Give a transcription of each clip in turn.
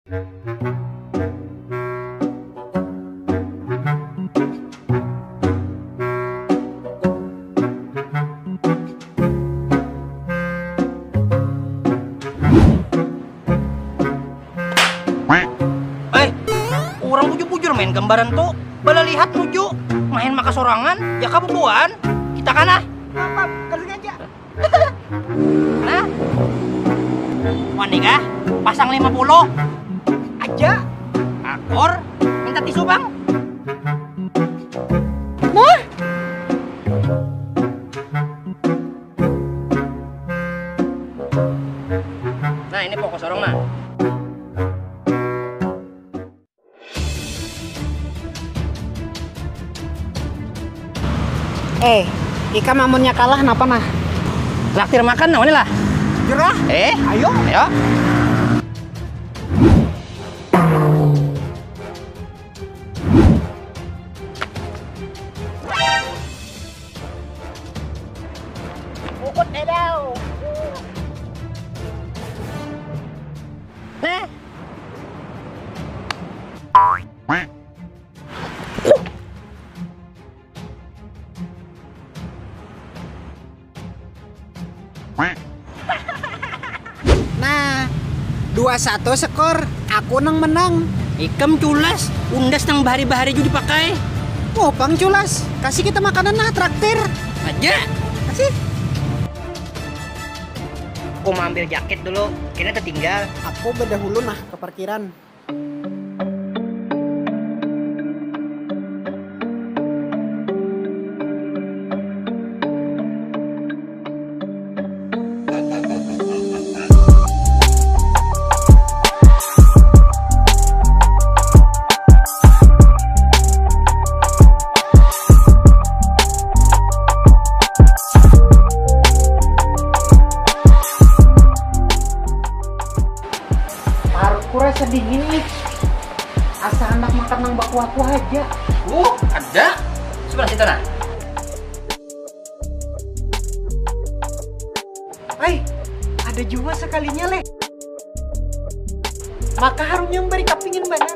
Orang bujur-bujur main gambaran tuh, bala lihat nuju main maka sorangan, ya kabubuan kita kana. Apa? Kasih aja. Nah, wani kah? Pasang 50 Aja. akor, minta tisu bang. Nah, Nah ini pokok sorong nah. Ika mamunnya kalah kenapa nah? Traktir makan nah lah. Gerah. Ayo. Ayo. Ukut edau. Nah. Nah, 2-1 skor. Aku nang menang. Ikam culas, undas nang bahari-bahari juga dipakai. Oh, Bang Culas, kasih kita makanan nah traktir. Aja. Kasih. Aku mau ambil jaket dulu, kayaknya tertinggal. Aku berdahulu nah ke parkiran. Kurasa dingin nih. Asa anak makan nang baku-baku aja. Ada. Sebelah situ nah. Ada juga sekalinya le. Maka harumnya memberi kapingin benar.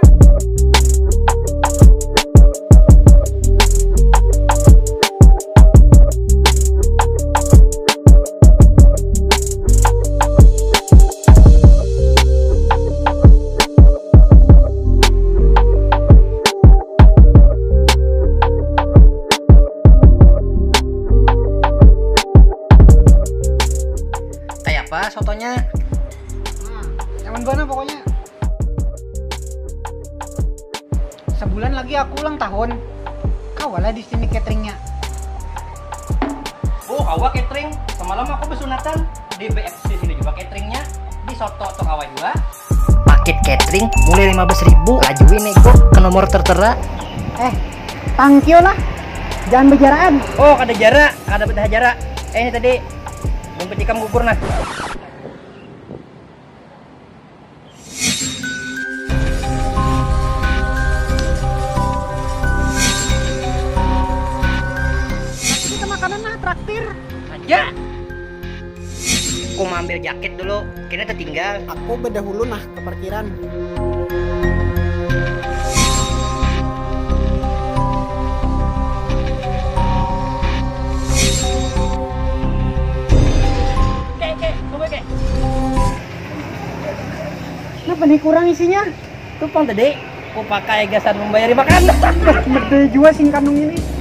Apa sotonya? Yang mana pokoknya. Sebulan lagi aku ulang tahun. Kawalah di sini cateringnya. Oh, kawa catering. Semalam aku besunatan di BFC sini juga cateringnya. Di soto atau kawa juga. Paket catering mulai 15.000. Lajuin nego ke nomor tertera. Tangkio lah. Jangan berjaraan. Oh, ada jarak, ada beda jarak. Ini tadi dompet ikam gugur nah. Kita makanan nah traktir. Aja. Aku mau ambil jaket dulu, kayaknya tertinggal. Aku berdahulu nah ke parkiran. Kenapa nih kurang isinya? Tuh pang tadi, aku pakai gasan membayari makan. Mede juga sing kandung ini.